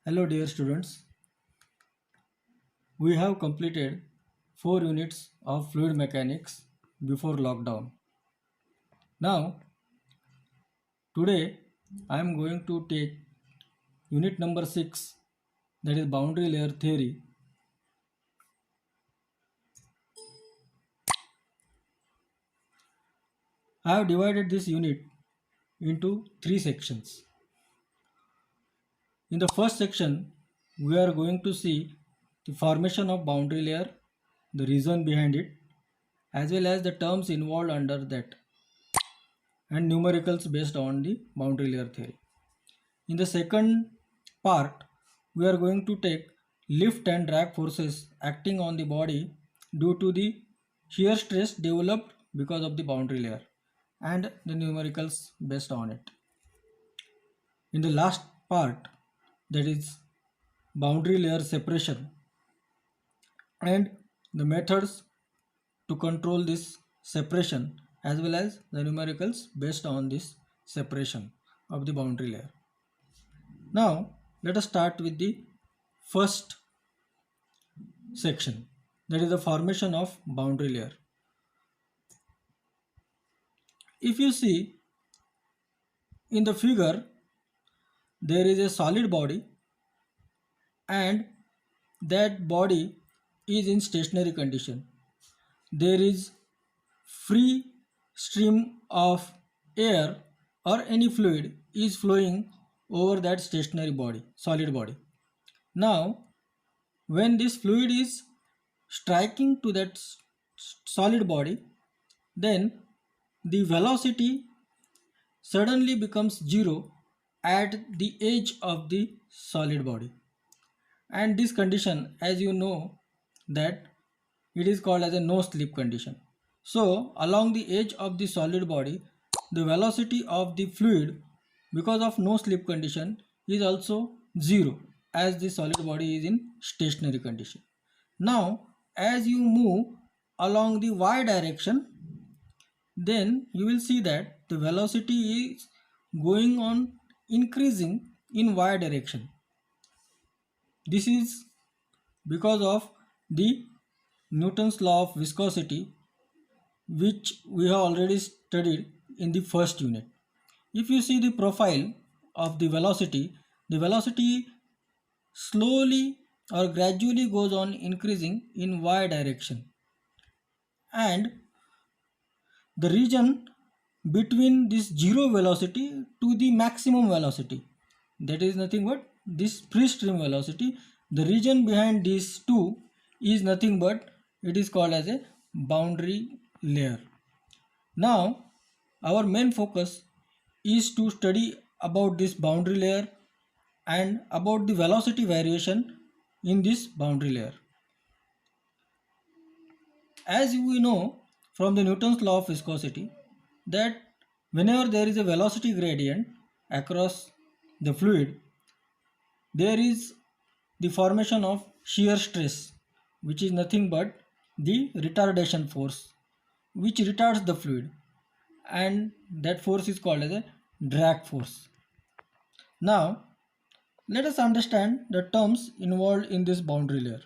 Hello dear students, we have completed 4 units of fluid mechanics before lockdown. Now today I am going to take unit number 6, that is boundary layer theory. I have divided this unit into 3 sections. In the first section we are going to see the formation of boundary layer, the reason behind it, as well as the terms involved under that, and numericals based on the boundary layer theory. In the second part, we are going to take lift and drag forces acting on the body due to the shear stress developed because of the boundary layer and the numericals based on it. In the last part, that is boundary layer separation and the methods to control this separation, as well as the numericals based on this separation of the boundary layer. Now let us start with the first section, that is the formation of boundary layer. If you see in the figure, there is a solid body and that body is in stationary condition. There is free stream of air or any fluid is flowing over that stationary body, solid body. Now when this fluid is striking to that solid body, then the velocity suddenly becomes zero at the edge of the solid body, and this condition, as you know, that it is called as a no slip condition. So along the edge of the solid body, the velocity of the fluid because of no slip condition is also zero, as the solid body is in stationary condition. Now as you move along the y direction, then you will see that the velocity is going on increasing in y direction. This is because of the Newton's law of viscosity, which we have already studied in the first unit. If you see the profile of the velocity slowly or gradually goes on increasing in y direction, and the region between this zero velocity to the maximum velocity, that is nothing but this free stream velocity, the region behind these two is nothing but it is called as a boundary layer. Now our main focus is to study about this boundary layer and about the velocity variation in this boundary layer. As we know from the Newton's law of viscosity, that whenever there is a velocity gradient across the fluid, there is the formation of shear stress, which is nothing but the retardation force which retards the fluid, and that force is called as a drag force. Now let us understand the terms involved in this boundary layer,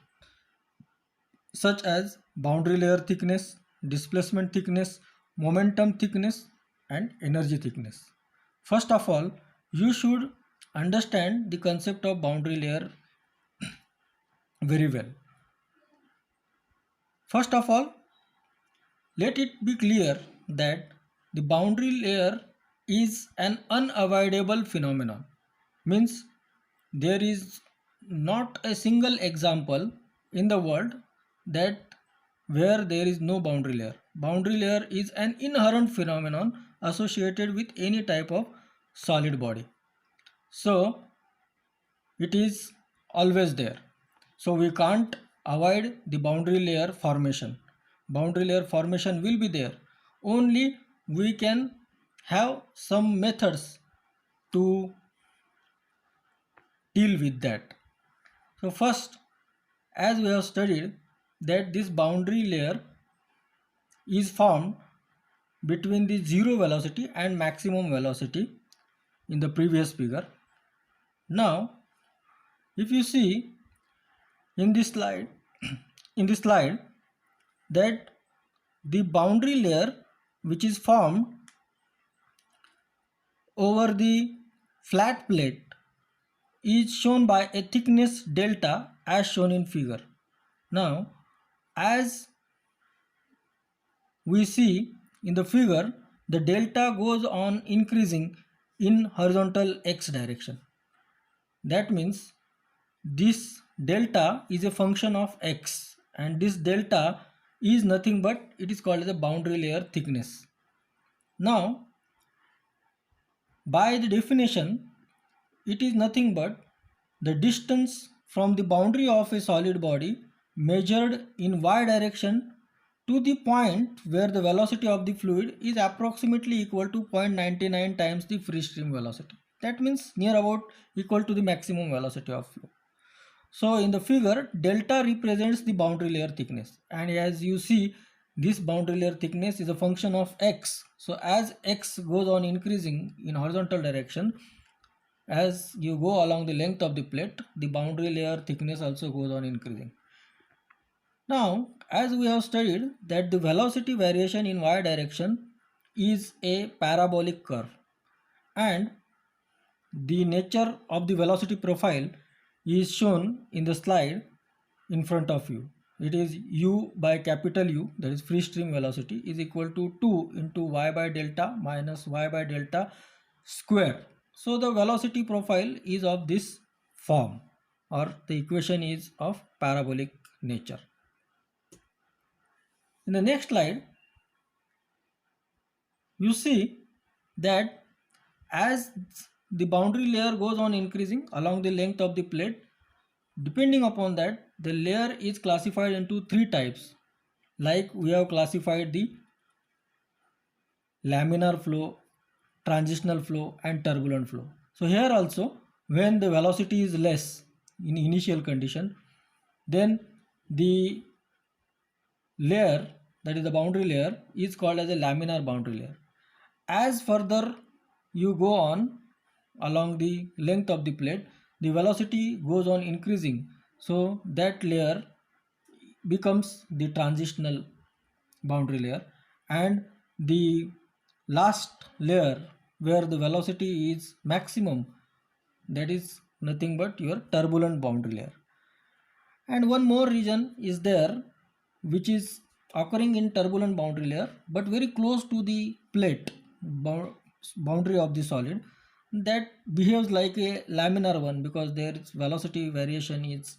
such as boundary layer thickness, displacement thickness, momentum thickness, and energy thickness. First of all, you should understand the concept of boundary layer very well. First of all, let it be clear that the boundary layer is an unavoidable phenomenon. Means there is not a single example in the world that where there is no boundary layer. Boundary layer is an inherent phenomenon associated with any type of solid body. So it is always there. So we can't avoid the boundary layer formation. Boundary layer formation will be there. Only we can have some methods to deal with that. So first, as we have studied that this boundary layer is formed between the zero velocity and maximum velocity in the previous figure. Now, if you see in this slide, in this slide, that the boundary layer which is formed over the flat plate is shown by a thickness delta as shown in figure. Now, as we see in the figure, the delta goes on increasing in horizontal x direction. That means this delta is a function of x, and this delta is nothing but it is called as a boundary layer thickness. Now, by the definition, it is nothing but the distance from the boundary of a solid body measured in y direction to the point where the velocity of the fluid is approximately equal to 0.99 times the free stream velocity. That means near about equal to the maximum velocity of flow. So in the figure, delta represents the boundary layer thickness, and as you see, this boundary layer thickness is a function of x. So as x goes on increasing in horizontal direction, as you go along the length of the plate, the boundary layer thickness also goes on increasing. Now, as we have studied that the velocity variation in y direction is a parabolic curve, and the nature of the velocity profile is shown in the slide in front of you. It is u by capital U, that is free stream velocity, is equal to 2 into y by delta minus y by delta square. So the velocity profile is of this form, or the equation is of parabolic nature. In the next slide, you see that as the boundary layer goes on increasing along the length of the plate, depending upon that, the layer is classified into three types. Like we have classified the laminar flow, transitional flow, and turbulent flow. So here also, when the velocity is less in initial condition, then the layer, that is the boundary layer, is called as a laminar boundary layer. As further you go on along the length of the plate, the velocity goes on increasing, so that layer becomes the transitional boundary layer, and the last layer where the velocity is maximum, that is nothing but your turbulent boundary layer. And one more region is there which is occurring in turbulent boundary layer but very close to the plate boundary of the solid, that behaves like a laminar one because their velocity variation is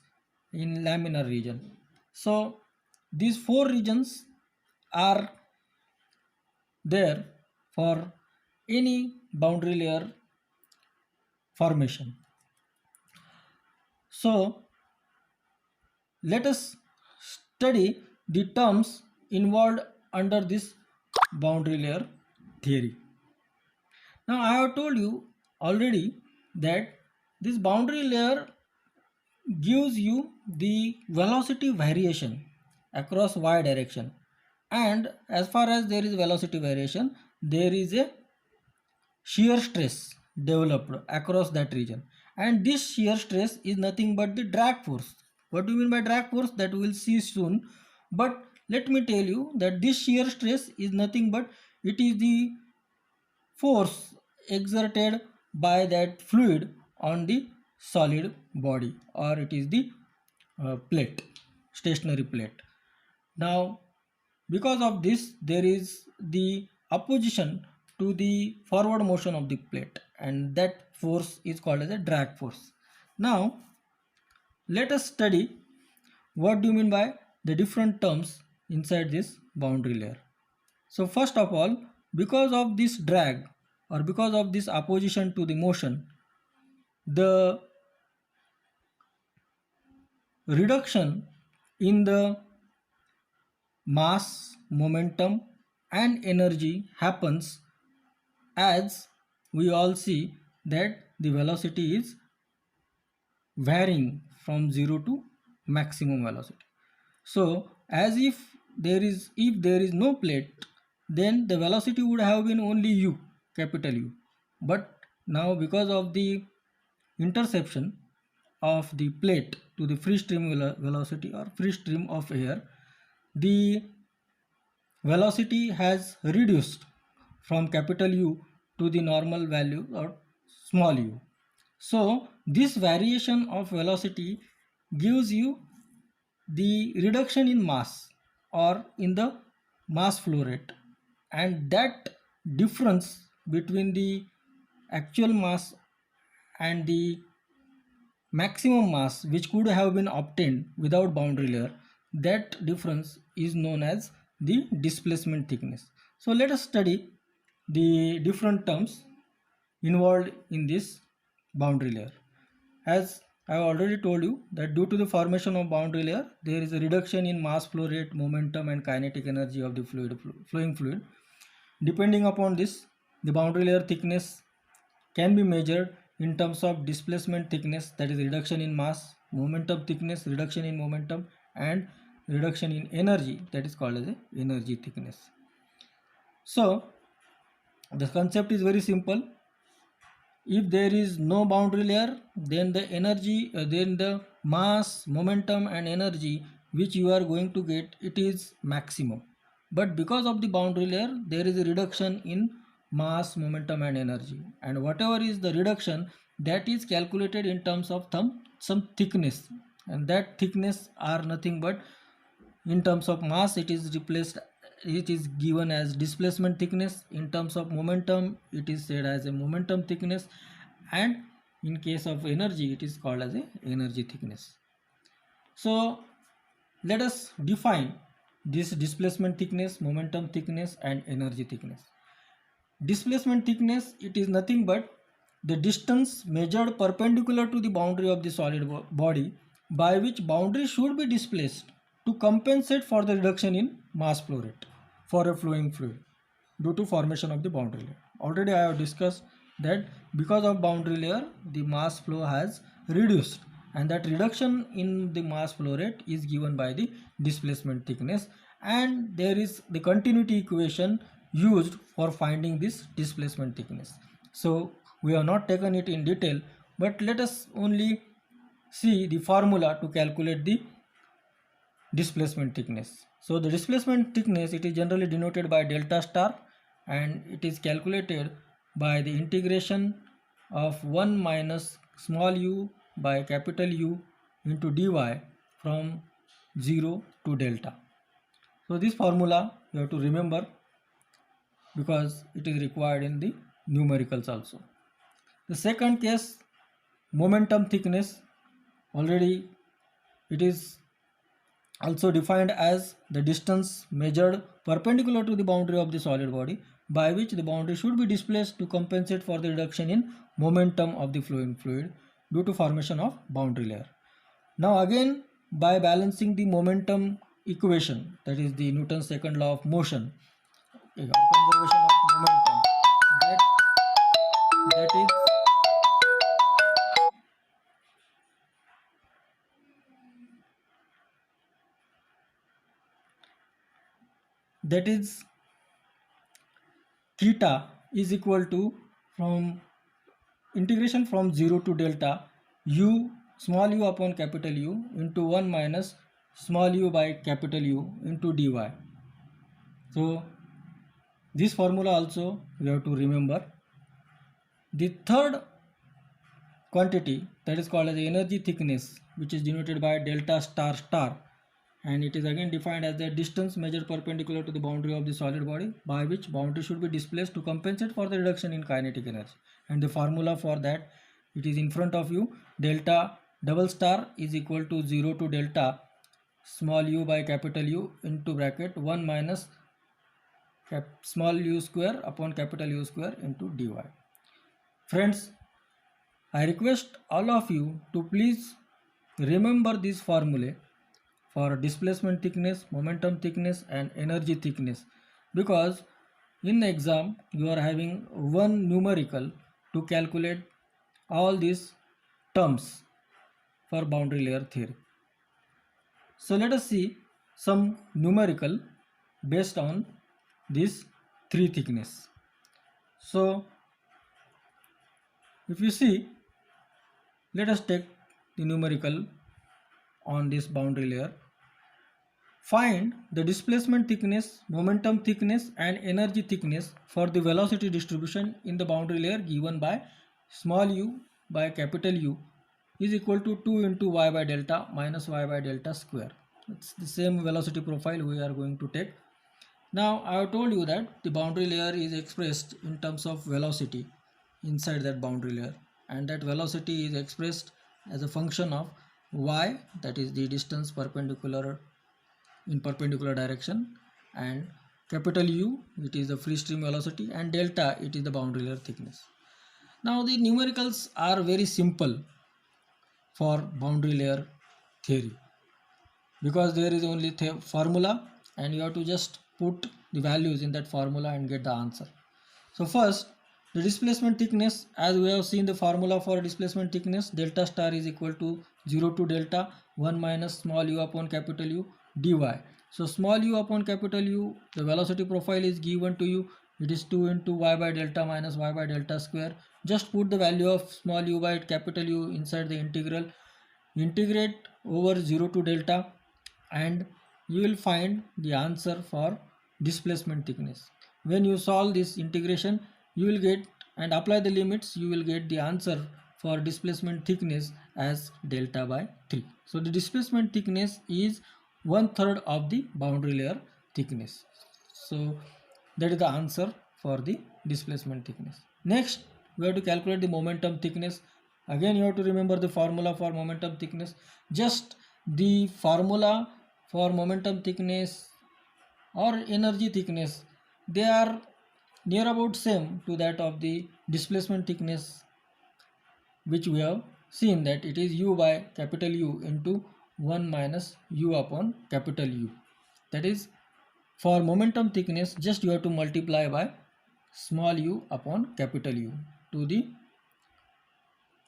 in laminar region. So these four regions are there for any boundary layer formation. So let us study the terms involved under this boundary layer theory. Now I have told you already that this boundary layer gives you the velocity variation across y direction, and as far as there is velocity variation, there is a shear stress developed across that region, and this shear stress is nothing but the drag force. What do you mean by drag force? That we will see soon, but let me tell you that this shear stress is nothing but it is the force exerted by that fluid on the solid body, or it is the plate, stationary plate. Now because of this, there is the opposition to the forward motion of the plate, and that force is called as a drag force. Now let us study what do you mean by the different terms inside this boundary layer. So first of all, because of this drag, or because of this opposition to the motion, the reduction in the mass, momentum, and energy happens as we all see that the velocity is varying from 0 to maximum velocity. So as if there is no plate, then the velocity would have been only u, capital U. But now because of the interception of the plate to the free stream velocity or free stream of air, the velocity has reduced from capital U to the normal value or small u. So this variation of velocity gives you the reduction in mass or in the mass flow rate, and that difference between the actual mass and the maximum mass which could have been obtained without boundary layer, that difference is known as the displacement thickness. So let us study the different terms involved in this boundary layer. As I have already told you that due to the formation of boundary layer, there is a reduction in mass flow rate, momentum and kinetic energy of the flowing fluid. Depending upon this, the boundary layer thickness can be measured in terms of displacement thickness, that is reduction in mass, momentum thickness, reduction in momentum, and reduction in energy, that is called as a energy thickness. So the concept is very simple. If there is no boundary layer, then the energy, then the mass, momentum and energy which you are going to get, it is maximum. But because of the boundary layer, there is a reduction in mass, momentum and energy, and whatever is the reduction, that is calculated in terms of some thickness, and that thickness are nothing but, in terms of mass it is given as displacement thickness, in terms of momentum it is said as a momentum thickness, and in case of energy it is called as a energy thickness. So let us define this displacement thickness, momentum thickness and energy thickness. Displacement thickness, it is nothing but the distance measured perpendicular to the boundary of the solid body by which boundary should be displaced to compensate for the reduction in mass flow rate for a flowing fluid due to formation of the boundary layer. Already I have discussed that because of boundary layer the mass flow has reduced, and that reduction in the mass flow rate is given by the displacement thickness, and there is the continuity equation used for finding this displacement thickness. So we have not taken it in detail, but let us only see the formula to calculate the displacement thickness. So the displacement thickness, it is generally denoted by delta star, and it is calculated by the integration of 1 minus small u by capital U into dy from 0 to delta. So this formula you have to remember because it is required in the numericals also. The second case, momentum thickness, already it is also defined as the distance measured perpendicular to the boundary of the solid body by which the boundary should be displaced to compensate for the reduction in momentum of the flowing fluid due to formation of boundary layer. Now again, by balancing the momentum equation, that is the Newton's second law of motion, conservation of momentum, that is theta is equal to, from integration from 0 to delta, u small u upon capital U into 1 minus small u by capital U into dy. So this formula also we have to remember. The third quantity, that is called as the energy thickness, which is denoted by delta star star, and it is again defined as the distance measured perpendicular to the boundary of the solid body by which boundary should be displaced to compensate for the reduction in kinetic energy. And the formula for that, it is in front of you. Delta double star is equal to 0 to delta small u by capital U into bracket 1 minus small u square upon capital U square into dy. Friends, I request all of you to please remember this formula for displacement thickness, momentum thickness and energy thickness, because in the exam you are having one numerical to calculate all these terms for boundary layer theory. So let us see some numerical based on this three thickness. So if you see Let us take the numerical on this boundary layer. Find the displacement thickness, momentum thickness and energy thickness for the velocity distribution in the boundary layer given by small u by capital U is equal to 2 into y by delta minus y by delta square. It's the same velocity profile we are going to take. Now I have told you that the boundary layer is expressed in terms of velocity inside that boundary layer, and that velocity is expressed as a function of y, that is the distance perpendicular in perpendicular direction, and capital U, it is the free stream velocity, and delta, it is the boundary layer thickness. Now the numericals are very simple for boundary layer theory because there is only formula and you have to just put the values in that formula and get the answer. So first, the displacement thickness, as we have seen the formula for displacement thickness, delta star is equal to 0 to delta 1 minus small u upon capital U dy. So small u upon capital U, the velocity profile is given to you. It is 2 into y by delta minus y by delta square. Just put the value of small u by capital U inside the integral. Integrate over 0 to delta and you will find the answer for displacement thickness. When you solve this integration, you will get and apply the limits, you will get the answer for displacement thickness as delta by 3. So the displacement thickness is 1/3 of the boundary layer thickness. So that is the answer for the displacement thickness. Next, we have to calculate the momentum thickness. Again, you have to remember the formula for momentum thickness. Just the formula for momentum thickness or energy thickness, they are near about same to that of the displacement thickness, which we have seen that it is u by capital U into 1 minus u upon capital U. That is, for momentum thickness, just you have to multiply by small u upon capital U to the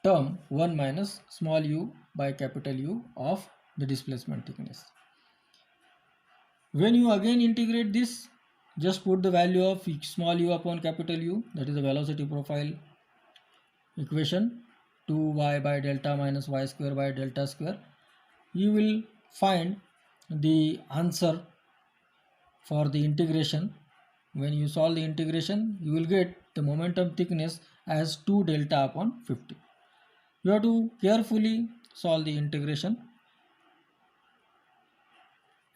term 1 minus small u by capital U of the displacement thickness. When you again integrate this, just put the value of small u upon capital U, that is the velocity profile equation, 2y by delta minus y square by delta square. You will find the answer for the integration. When you solve the integration, you will get the momentum thickness as 2 delta upon 50. You have to carefully solve the integration.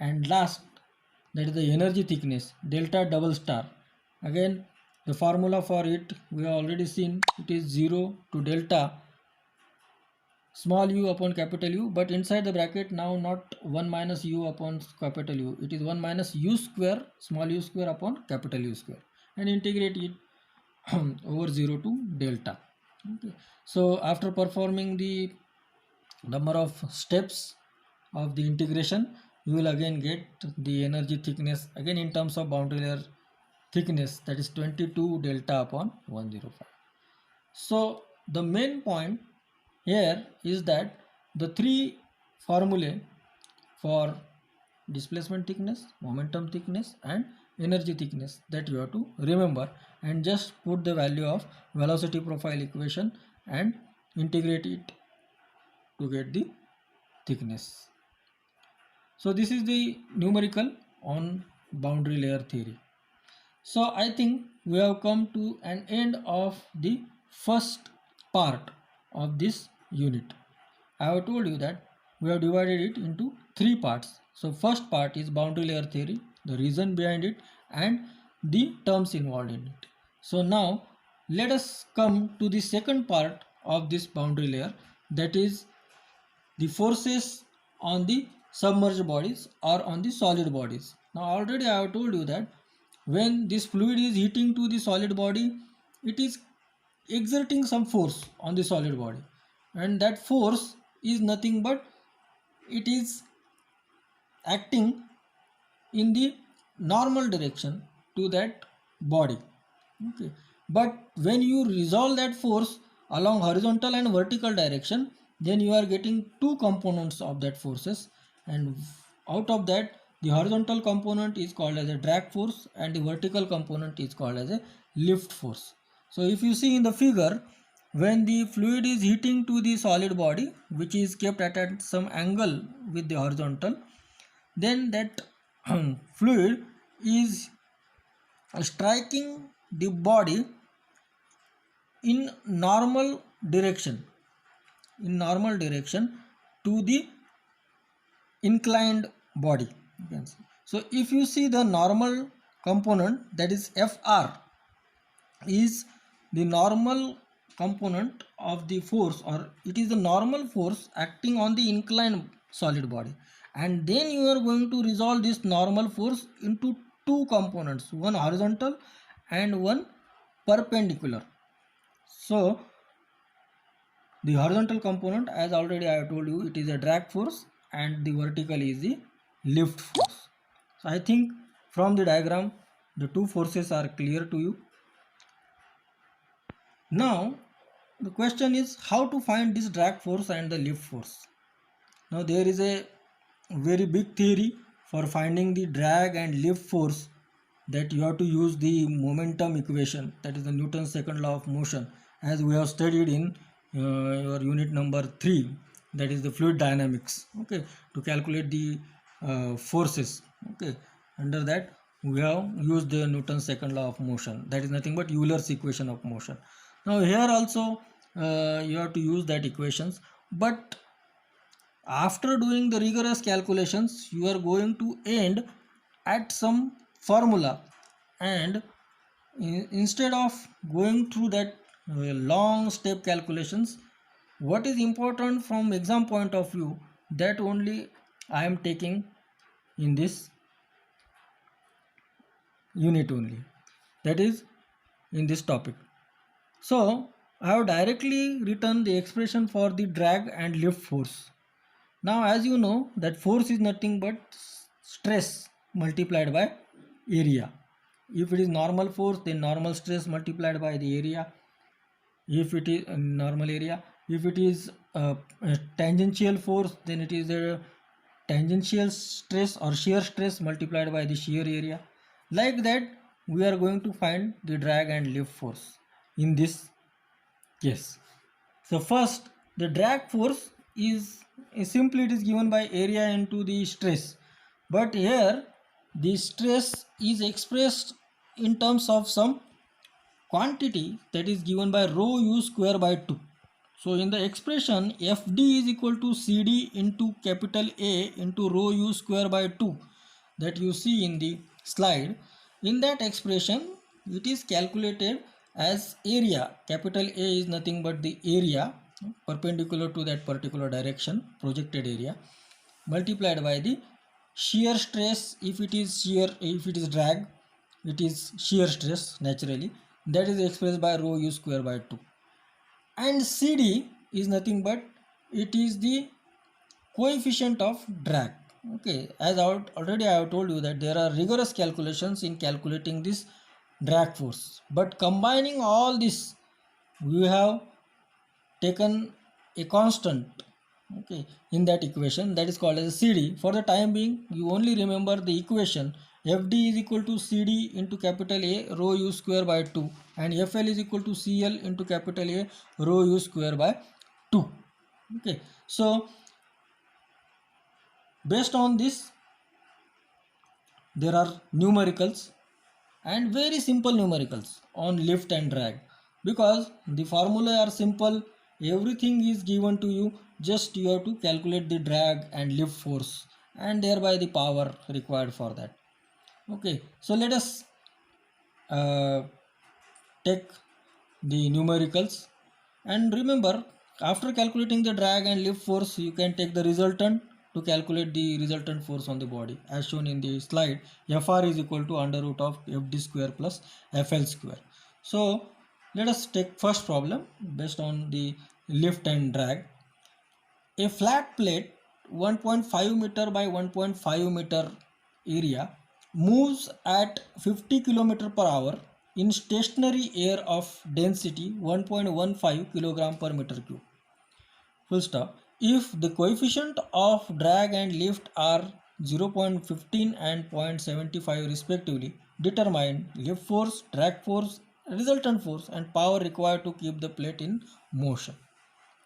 And last, that is the energy thickness, delta double star. Again, the formula for it we have already seen. It is 0 to delta small u upon capital U, but inside the bracket now not 1 minus u upon capital U, it is 1 minus u square small u square upon capital U square, and integrate it over 0 to delta. Okay. So after performing the number of steps of the integration, you will again get the energy thickness again in terms of boundary layer thickness, that is 22 delta upon 105. So the main point here is that the three formulae for displacement thickness, momentum thickness and energy thickness, that you have to remember and just put the value of velocity profile equation and integrate it to get the thickness. So this is the numerical on boundary layer theory. So I think we have come to an end of the first part of this unit. I have told you that we have divided it into 3 parts. So first part is boundary layer theory, the reason behind it and the terms involved in it. So now let us come to the second part of this boundary layer, that is the forces on the submerged bodies or on the solid bodies. Now already I have told you that when this fluid is heating to the solid body, it is exerting some force on the solid body, and that force is nothing but it is acting in the normal direction to that body. Okay. But when you resolve that force along horizontal and vertical direction, then you are getting two components of that forces, and out of that the horizontal component is called as a drag force and the vertical component is called as a lift force. So if you see in the figure, when the fluid is hitting to the solid body, which is kept at some angle with the horizontal, then that fluid is striking the body in normal direction, to the inclined body, you can see. So if you see the normal component, that is Fr, is the normal component of the force, or it is the normal force acting on the inclined solid body, and then you are going to resolve this normal force into two components, one horizontal and one perpendicular. So the horizontal component, as already I have told you, it is a drag force, and the vertical is the lift force. So I think from the diagram the two forces are clear to you. Now the question is how to find this drag force and the lift force. Now there is a very big theory for finding the drag and lift force, that you have to use the momentum equation, that is the Newton's second law of motion, as we have studied in your unit number 3, that is the fluid dynamics. Okay, to calculate the forces, okay, under that we have used the Newton's second law of motion, that is nothing but Euler's equation of motion. Now here also you have to use that equations, but after doing the rigorous calculations you are going to end at some formula, and instead of going through that long step calculations, what is important from exam point of view, that only I am taking in this unit only, that is in this topic. So I have directly written the expression for the drag and lift force. Now as you know that force is nothing but stress multiplied by area. If it is normal force, then normal stress multiplied by the area. If it is a normal area, if it is a tangential force, then it is a tangential stress or shear stress multiplied by the shear area. Like that we are going to find the drag and lift force in this case. So first, the drag force is simply it is given by area into the stress, but here the stress is expressed in terms of some quantity that is given by rho u square by 2. So in the expression Fd is equal to Cd into capital A into rho u square by 2 that you see in the slide, in that expression it is calculated as area. Capital A is nothing but the area perpendicular to that particular direction, projected area, multiplied by the shear stress. If it is shear, if it is drag, it is shear stress naturally, that is expressed by rho u square by 2. And Cd is nothing but it is the coefficient of drag. Okay, as already I have told you that there are rigorous calculations in calculating this drag force, but combining all this we have taken a constant, okay, in that equation, that is called as Cd. For the time being you only remember the equation Fd is equal to Cd into capital A rho u square by 2 and Fl is equal to Cl into capital A rho u square by 2. Okay, so based on this there are numericals and very simple numericals on lift and drag, because the formula are simple, everything is given to you, just you have to calculate the drag and lift force and thereby the power required for that. Okay, so let us take the numericals, and remember after calculating the drag and lift force you can take the resultant to calculate the resultant force on the body, as shown in the slide. Fr is equal to under root of Fd square plus Fl square. So let us take first problem based on the lift and drag. A flat plate 1.5 meter by 1.5 meter area moves at 50 km per hour in stationary air of density 1.15 kilogram per meter cube. Full stop. If the coefficient of drag and lift are 0.15 and 0.75 respectively, determine lift force, drag force resultant force and power required to keep the plate in motion.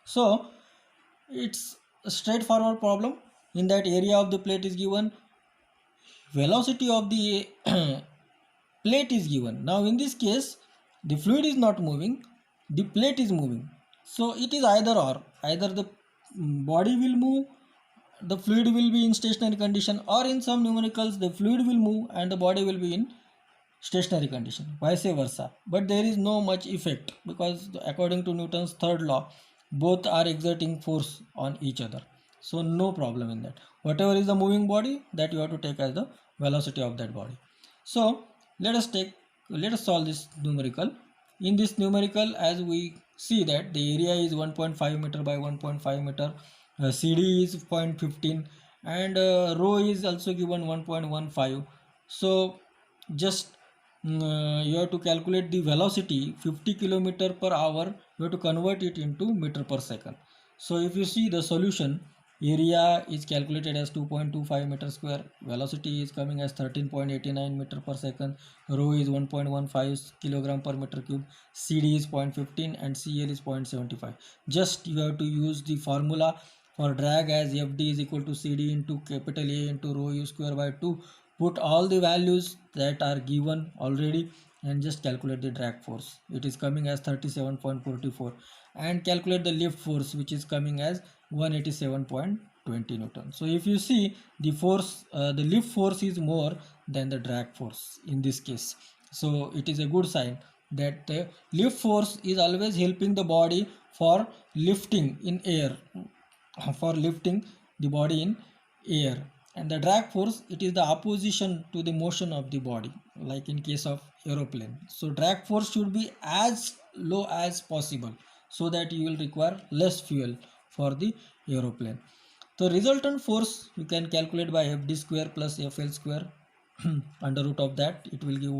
So it's a straightforward problem. In that, area of the plate is given, velocity of the plate is given. Now in this case, the fluid is not moving, the plate is moving. So it is either or. Either the body will move, the fluid will be in stationary condition, or in some numericals the fluid will move and the body will be in stationary condition, vice versa. But there is no much effect, because according to Newton's third law, both are exerting force on each other. So no problem in that. Whatever is the moving body, that you have to take as the velocity of that body. So let us solve this numerical. In this numerical, as we see that the area is 1.5 meter by 1.5 meter, CD is 0.15, and rho is also given 1.15. So just you have to calculate the velocity 50 kilometer per hour. You have to convert it into meter per second. So if you see the solution, area is calculated as 2.25 meter square, velocity is coming as 13.89 meter per second, rho is 1.15 kilogram per meter cube, CD is 0.15 and CL is 0.75. Just you have to use the formula for drag as FD is equal to CD into capital A into rho U square by 2. Put all the values that are given already and just calculate the drag force. It is coming as 37.44, and calculate the lift force, which is coming as 187.20 Newton. So if you see the force, the lift force is more than the drag force in this case. So it is a good sign that the lift force is always helping the body for lifting in air, for lifting the body in air. And the drag force, it is the opposition to the motion of the body, like in case of aeroplane. So drag force should be as low as possible, so that you will require less fuel for the aeroplane. The resultant force you can calculate by FD square plus FL square under root of that, it will give